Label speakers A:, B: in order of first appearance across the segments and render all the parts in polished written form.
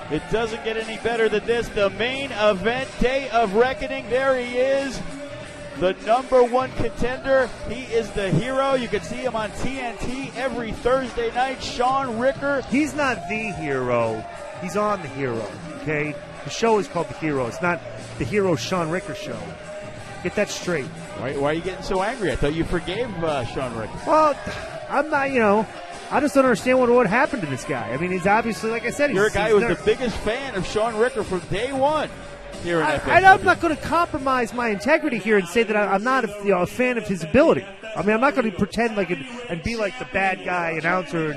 A: It doesn't get any better than this. The main event, Day of Reckoning. There he is, the #1 contender. He is the hero. You can see him on TNT every Thursday night. Shaun Ricker.
B: He's not the hero. He's on the hero, okay? The show is called The Hero. It's not the Hero Shaun Ricker show. Get that straight.
A: Why are you getting so angry? I thought you forgave Shaun Ricker.
B: Well, I'm not, I just don't understand what happened to this guy. I mean, he's obviously, like I said,
A: You're a guy who was the biggest fan of Shaun Ricker from day one here in FSW.
B: I'm not going to compromise my integrity here and say that I'm not a fan of his ability. I mean, I'm not going to pretend like and be like the bad guy announcer, or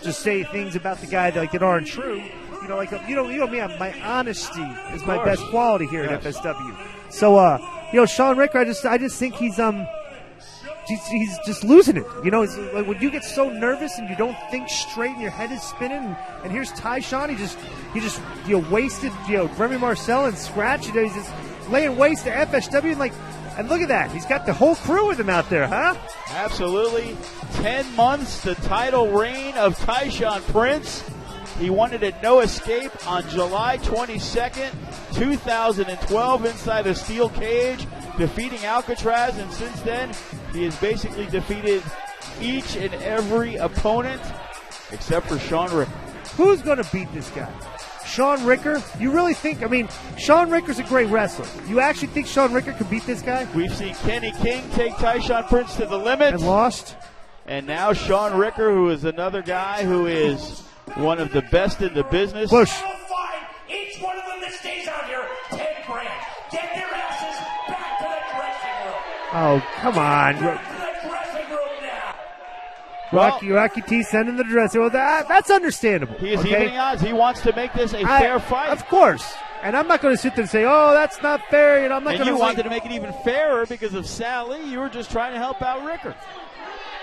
B: just say things about the guy that aren't true. You know me. My honesty is my best quality here at FSW. So, Shaun Ricker, I just think he's just losing it. It's like when you get so nervous and you don't think straight and your head is spinning. And here's Tyshaun. He just wasted Remy Marcel and Scratch. He's just laying waste to FSW and look at that. He's got the whole crew with him out there, huh?
A: Absolutely. 10 months, the title reign of Tyshaun Prince. He won it at No Escape on July 22nd, 2012, inside a steel cage, defeating Alcatraz, and since then, he has basically defeated each and every opponent except for Shaun Ricker.
B: Who's going to beat this guy? Shaun Ricker? You really think, Shaun Ricker's a great wrestler. You actually think Shaun Ricker could beat this guy?
A: We've seen Kenny King take Tyshaun Prince to the limit.
B: And lost.
A: And now Shaun Ricker, who is another guy who is one of the best in the business.
B: Push.
C: Each one of them that stays out here, 10 grand. Get their asses back to the dressing room.
B: Oh, come on.
C: Back to the dressing room now.
B: Rocky T sending the dressing room. That's understandable.
A: He is evening odds. He wants to make this a fair fight.
B: Of course. And I'm not going to sit there and say, oh, that's not fair. I'm not going to.
A: You wanted to make it even fairer because of Sally. You were just trying to help out Ricker.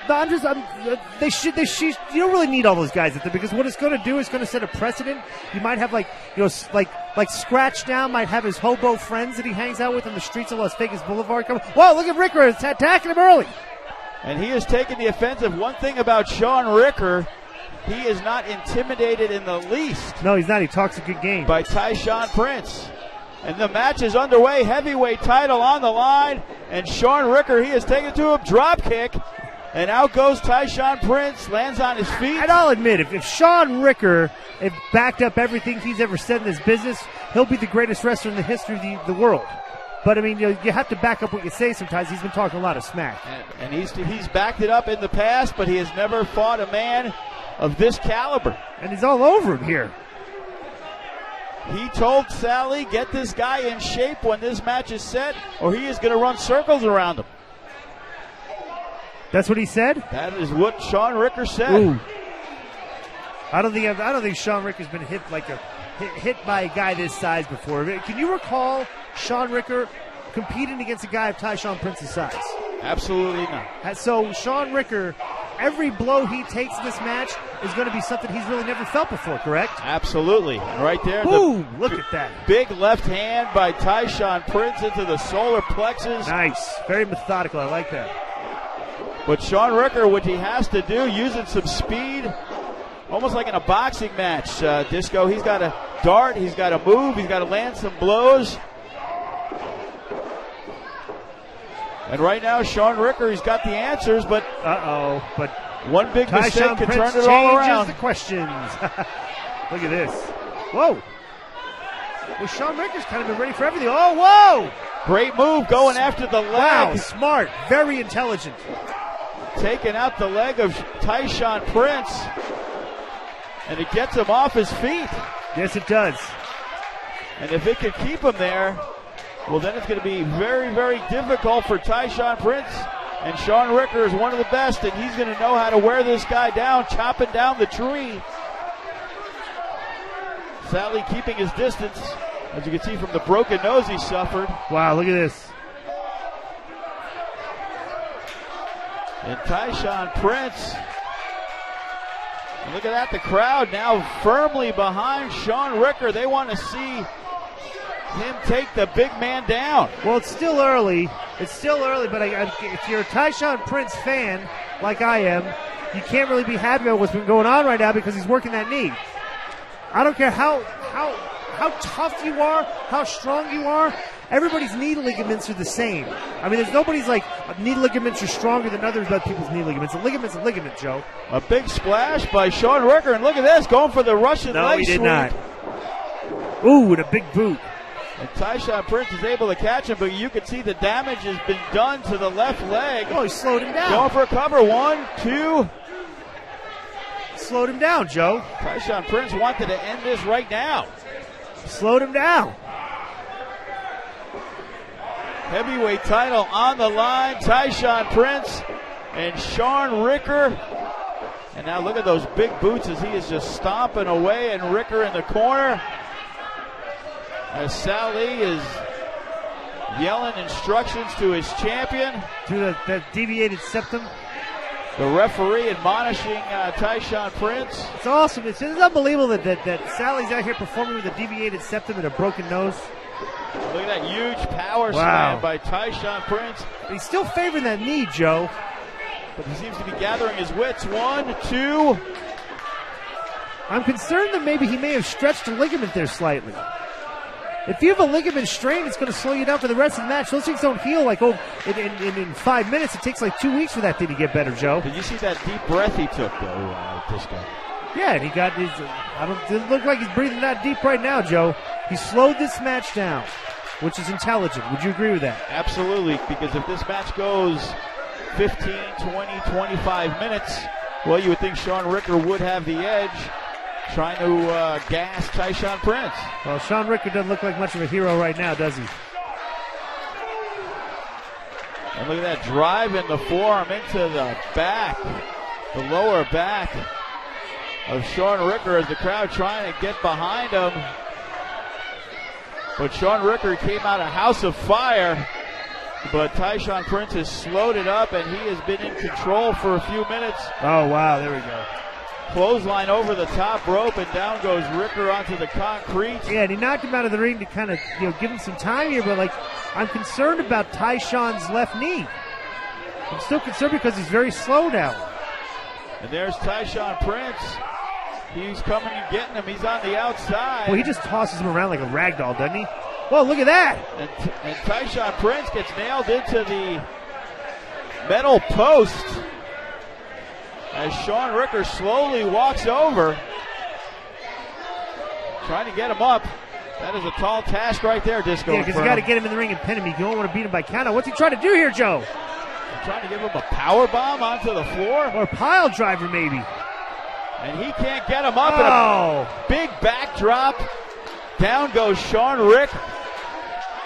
B: No, you don't really need all those guys out there because what it's going to do is going to set a precedent. You might have like Scratch now might have his hobo friends that he hangs out with on the streets of Las Vegas Boulevard. Whoa, look at Ricker attacking him early.
A: And he has taken the offensive. One thing about Shaun Ricker, he is not intimidated in the least.
B: No, he's not. He talks a good game.
A: By Tyshaun Prince. And the match is underway. Heavyweight title on the line. And Shaun Ricker, he has taken to a drop kick. And out goes Tyshaun Prince, lands on his feet.
B: And I'll admit, if Shaun Ricker had backed up everything he's ever said in this business, he'll be the greatest wrestler in the history of the world. But, you have to back up what you say sometimes. He's been talking a lot of smack.
A: And he's backed it up in the past, but he has never fought a man of this caliber.
B: And he's all over him here.
A: He told Sally, get this guy in shape when this match is set, or he is going to run circles around him.
B: That's what he said?
A: That is what Shaun Ricker said.
B: Ooh. I don't think Shaun Ricker's been hit by a guy this size before. Can you recall Shaun Ricker competing against a guy of Tyshaun Prince's size?
A: Absolutely not.
B: So Shaun Ricker, every blow he takes in this match is going to be something he's really never felt before, correct?
A: Absolutely. And right there,
B: look at that.
A: Big left hand by Tyshaun Prince into the solar plexus.
B: Nice. Very methodical. I like that.
A: But Shaun Ricker, what he has to do, using some speed, almost like in a boxing match, Disco. He's got to dart, he's got to move, he's got to land some blows. And right now, Shaun Ricker, he's got the answers, but
B: but
A: one big mistake can turn it
B: changes
A: all around.
B: The questions. Look at this. Whoa. Well, Shaun Ricker's kind of been ready for everything. Oh, whoa!
A: Great move going after the leg.
B: Wow, smart. Very intelligent.
A: Taking out the leg of Tyshaun Prince. And it gets him off his feet.
B: Yes, it does.
A: And if it can keep him there, well, then it's going to be very, very difficult for Tyshaun Prince. And Shaun Ricker is one of the best, and he's going to know how to wear this guy down, chopping down the tree. Sally keeping his distance, as you can see from the broken nose he suffered.
B: Wow, look at this.
A: And Tyshaun Prince, and look at that, the crowd now firmly behind Shaun Ricker. They want to see him take the big man down.
B: Well, it's still early. But if you're a Tyshaun Prince fan, like I am, you can't really be happy about what's been going on right now because he's working that knee. I don't care how how tough you are, how strong you are. Everybody's knee ligaments are the same. I mean, there's nobody's like knee ligaments are stronger than other people's knee ligaments. A ligament's a ligament, Joe.
A: A big splash by Shaun Ricker, and look at this, going for the Russian leg sweep.
B: No, he did not. Ooh, and a big boot.
A: And Tyshaun Prince is able to catch him, but you can see the damage has been done to the left leg.
B: Oh, he slowed him down.
A: Going for a cover, 1, 2.
B: Slowed him down, Joe.
A: Tyshaun Prince wanted to end this right now.
B: Slowed him down.
A: Heavyweight title on the line. Tyshaun Prince and Shaun Ricker. And now look at those big boots as he is just stomping away, and Ricker in the corner. As Sally is yelling instructions to his champion.
B: Through that deviated septum.
A: The referee admonishing Tyshaun Prince.
B: It's awesome. It's unbelievable that Sally's out here performing with a deviated septum and a broken nose.
A: Look at that huge power slam by Tyshaun Prince.
B: He's still favoring that knee, Joe.
A: But he seems to be gathering his wits. 1, 2.
B: I'm concerned that maybe he may have stretched a ligament there slightly. If you have a ligament strain, it's going to slow you down for the rest of the match. Those things don't heal like in 5 minutes. It takes like 2 weeks for that thing to get better, Joe.
A: Did you see that deep breath he took, though, Disco?
B: Yeah, and he got his. Doesn't look like he's breathing that deep right now, Joe. He slowed this match down, which is intelligent. Would you agree with that?
A: Absolutely, because if this match goes 15, 20, 25 minutes, well, you would think Shaun Ricker would have the edge, trying to gas Tyshaun Prince.
B: Well, Shaun Ricker doesn't look like much of a hero right now, does he?
A: And look at that drive in the forearm into the back, the lower back of Shaun Ricker as the crowd trying to get behind him. But Shaun Ricker came out a house of fire, but Tyshaun Prince has slowed it up, and he has been in control for a few minutes.
B: Oh, wow, there we go.
A: Clothesline over the top rope, and down goes Ricker onto the concrete.
B: Yeah, and he knocked him out of the ring to kind of, give him some time here, but I'm concerned about Tyshaun's left knee. I'm still concerned because he's very slow now.
A: And there's Tyshaun Prince. He's coming and getting him. He's on the outside.
B: Well, he just tosses him around like a rag doll, doesn't he? Whoa, look at that.
A: And Tyshaun Prince gets nailed into the metal post as Shaun Ricker slowly walks over, trying to get him up. That is a tall task right there, Disco.
B: Yeah, because you got to get him in the ring and pin him. You don't want to beat him by count. What's he trying to do here, Joe?
A: Trying to give him a power bomb onto the floor.
B: Or a pile driver, maybe.
A: And he can't get him up. And a big backdrop. Down goes Shaun Rick.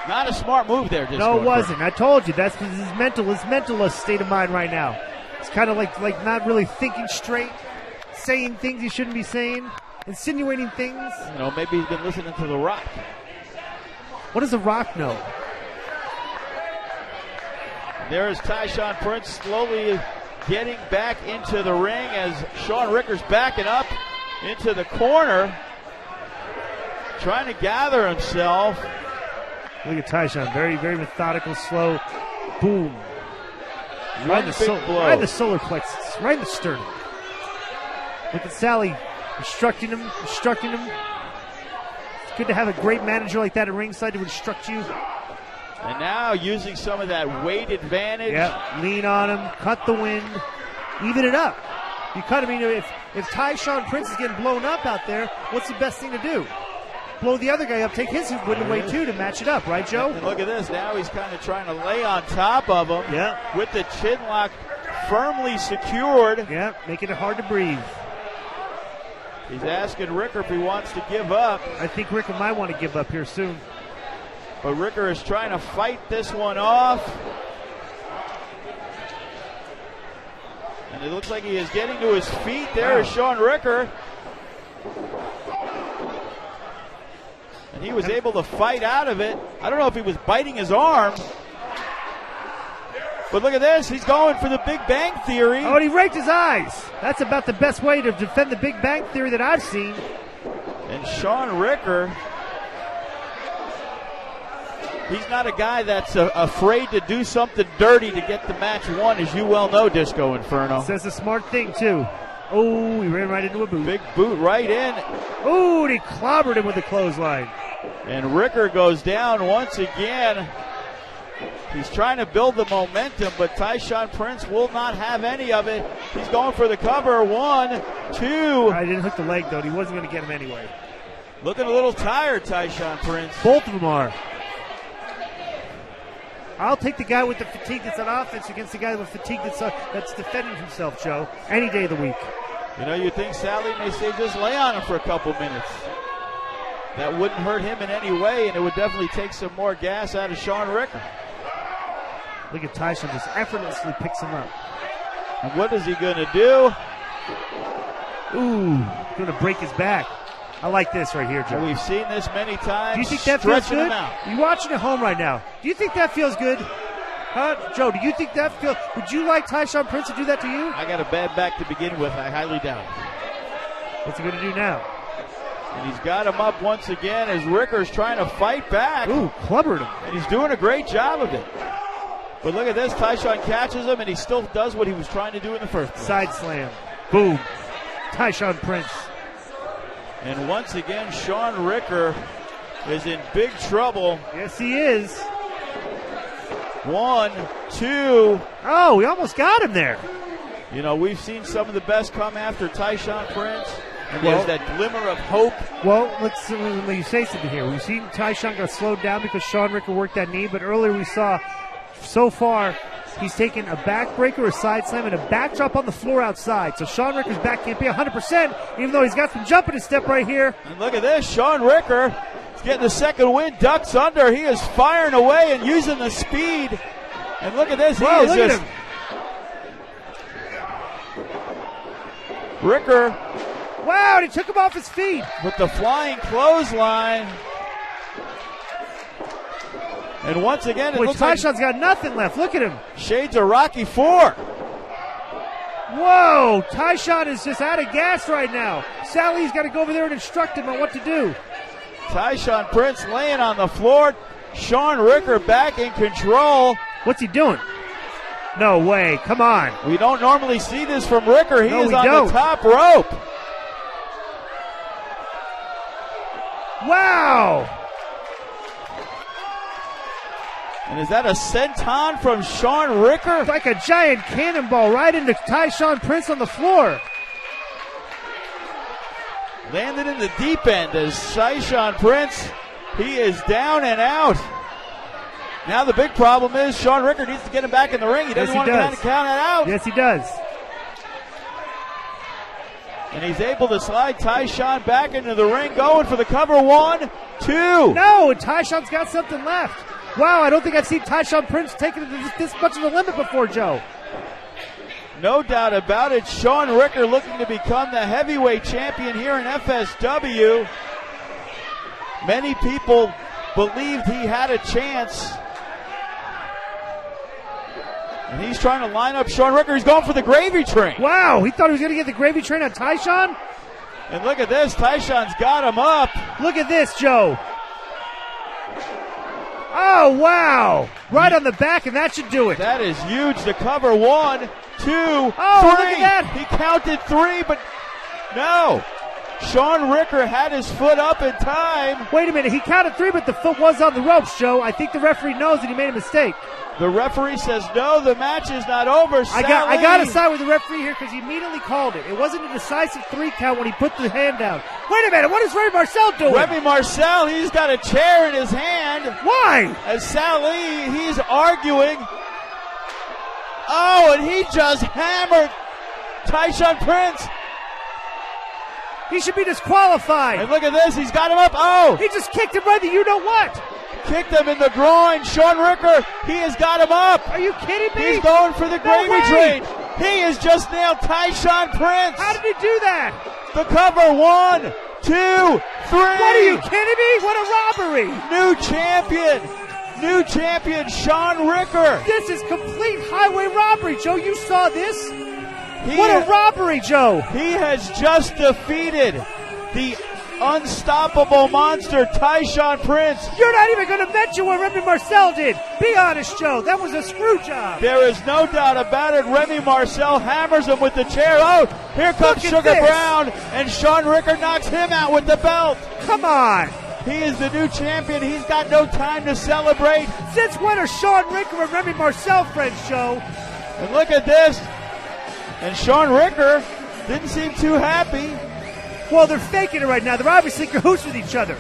A: Not a smart move there, Disco.
B: No, it wasn't. I told you. That's his mental state of mind right now. It's kind of like not really thinking straight, saying things he shouldn't be saying, insinuating things.
A: Maybe he's been listening to The Rock.
B: What does The Rock know?
A: There is Tyshaun Prince slowly getting back into the ring as Shaun Ricker's backing up into the corner, trying to gather himself.
B: Look at Tyshaun, very, very methodical, slow. Boom. Right in the solar plexus, right in the sternum. Look at Sally instructing him. It's good to have a great manager like that at ringside to instruct you.
A: And now using some of that weight advantage.
B: Yeah, lean on him, cut the wind, even it up. You cut him. If Tyshaun Prince is getting blown up out there, what's the best thing to do? Blow the other guy up, take his wind away too to match it up, right, Joe?
A: And look at this. Now he's kind of trying to lay on top of him.
B: Yeah.
A: With the chin lock firmly secured.
B: Yeah, making it hard to breathe.
A: He's asking Ricker if he wants to give up.
B: I think Ricker might want to give up here soon.
A: But Ricker is trying to fight this one off. And it looks like he is getting to his feet. There is Shaun Ricker. And he was able to fight out of it. I don't know if he was biting his arm. But look at this. He's going for the Big Bang Theory.
B: Oh, and he raked his eyes. That's about the best way to defend the Big Bang Theory that I've seen.
A: And Shaun Ricker, he's not a guy that's afraid to do something dirty to get the match won, as you well know, Disco Inferno.
B: Says a smart thing, too. Oh, he ran right into a boot.
A: Big boot right in.
B: Oh, and he clobbered him with the clothesline.
A: And Ricker goes down once again. He's trying to build the momentum, but Tyshaun Prince will not have any of it. He's going for the cover. 1, 2.
B: I didn't hook the leg, though. He wasn't going to get him anyway.
A: Looking a little tired, Tyshaun Prince.
B: Both of them are. I'll take the guy with the fatigue that's on offense against the guy with fatigue that's defending himself, Joe, any day of the week.
A: You know, you think Sally may say just lay on him for a couple minutes. That wouldn't hurt him in any way, and it would definitely take some more gas out of Shaun Ricker.
B: Look at Tyshaun just effortlessly picks him up.
A: And what is he going to do?
B: Ooh, going to break his back. I like this right here, Joe.
A: We've seen this many times.
B: Do you think that feels good?
A: Him out.
B: You're watching at home right now. Do you think that feels good? Huh? Joe, do you think that feels... Would you like Tyshaun Prince to do that to you?
A: I got a bad back to begin with. I highly doubt it.
B: What's he going to do now?
A: And he's got him up once again as Ricker's trying to fight back.
B: Ooh, clubbered him.
A: And he's doing a great job of it. But look at this. Tyshaun catches him, and he still does what he was trying to do in the first place.
B: Side slam. Boom. Tyshaun Prince.
A: And once again, Shaun Ricker is in big trouble.
B: Yes, he is.
A: 1, 2.
B: Oh, we almost got him there.
A: You know, we've seen some of the best come after Tyshaun Prince. And there's that glimmer of hope.
B: Well, let me say something here. We've seen Tyshaun got slowed down because Shaun Ricker worked that knee, but earlier we saw, so far, he's taken a backbreaker, a side slam, and a backdrop on the floor outside. So Shaun Ricker's back can't be 100%, even though he's got some jump in his step right here.
A: And look at this. Shaun Ricker is getting the second win, ducks under. He is firing away and using the speed. And look at this.
B: Whoa, look at him.
A: Ricker.
B: Wow, and he took him off his feet.
A: With the flying clothesline. And once again, it looks like
B: Tyshaun's got nothing left. Look at him.
A: Shades of Rocky 4.
B: Whoa, Tyshaun is just out of gas right now. Sally's got to go over there and instruct him on what to do.
A: Tyshaun Prince laying on the floor. Shaun Ricker back in control.
B: What's he doing? No way. Come on.
A: We don't normally see this from Ricker. He is on
B: the
A: top rope.
B: Wow.
A: And is that a senton from Shaun Ricker?
B: It's like a giant cannonball right into Tyshaun Prince on the floor.
A: Landed in the deep end as Tyshaun Prince, he is down and out. Now the big problem is Shaun Ricker needs to get him back in the ring. He doesn't want to count it out.
B: Yes, he does.
A: And he's able to slide Tyshaun back into the ring, going for the cover. 1, 2.
B: No, and Tyshaun's got something left. Wow, I don't think I've seen Tyshaun Prince taking this much of a limit before, Joe.
A: No doubt about it. Shaun Ricker looking to become the heavyweight champion here in FSW. Many people believed he had a chance. And he's trying to line up Shaun Ricker. He's going for the gravy train.
B: Wow, he thought he was going to get the gravy train on Tyshaun?
A: And look at this. Tyshaun's got him up.
B: Look at this, Joe. Oh, wow. Right on the back, and that should do it.
A: That is huge. The cover. 1, 2, 3.
B: Look at that.
A: He counted 3, but no. Shaun Ricker had his foot up in time.
B: Wait a minute. He counted 3, but the foot was on the ropes, Joe. I think the referee knows that he made a mistake.
A: The referee says, no, the match is not over.
B: I got to side with the referee here because he immediately called it. It wasn't a decisive 3 count when he put the hand down. Wait a minute. What is Remy Marcel doing?
A: Remy Marcel, he's got a chair in his hand.
B: Why?
A: As Sally, he's arguing. Oh, and he just hammered Tyshaun Prince.
B: He should be disqualified.
A: And look at this. He's got him up. Oh.
B: He just kicked him right the you-know-what.
A: Kicked him in the groin. Shaun Ricker, he has got him up.
B: Are you kidding me?
A: He's going for the gravy train. He has just nailed Tyshaun Prince.
B: How did he do that?
A: The cover. 1, 2, 3.
B: What are you kidding me? What a robbery.
A: New champion, Shaun Ricker.
B: This is complete highway robbery, Joe. You saw this? What a robbery, Joe.
A: He has just defeated the unstoppable monster, Tyshaun Prince.
B: You're not even going to mention what Remy Marcel did. Be honest, Joe. That was a screw job.
A: There is no doubt about it. Remy Marcel hammers him with the chair. Oh, here comes Sugar
B: this.
A: Brown, and Shaun Ricker knocks him out with the belt.
B: Come on.
A: He is the new champion. He's got no time to celebrate.
B: Since when are Shaun Ricker and Remy Marcel friends, Joe?
A: And look at this. And Shaun Ricker didn't seem too happy.
B: Well, they're faking it right now. They're obviously in cahoots with each other.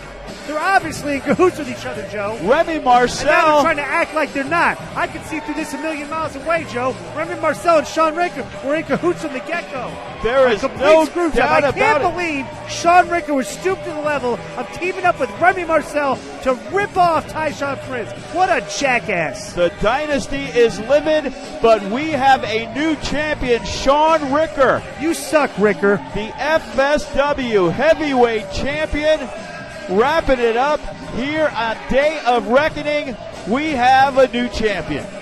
B: They're obviously in cahoots with each other, Joe.
A: Remy
B: And now they're
A: Marcel.
B: trying to act like they're not. I can see through this a million miles away, Joe. Remy Marcel and Shaun Ricker were in cahoots from the get-go.
A: There
B: A
A: is
B: complete
A: no
B: screw job.
A: doubt
B: I can't
A: about it.
B: believe Shaun Ricker was stooped to the level of teaming up with Remy Marcel to rip off Tyshaun Prince. What a jackass.
A: The dynasty is livid, but we have a new champion, Shaun Ricker,
B: You suck, Ricker.
A: the FSW Heavyweight Champion. Wrapping it up here on Day of Reckoning, we have a new champion.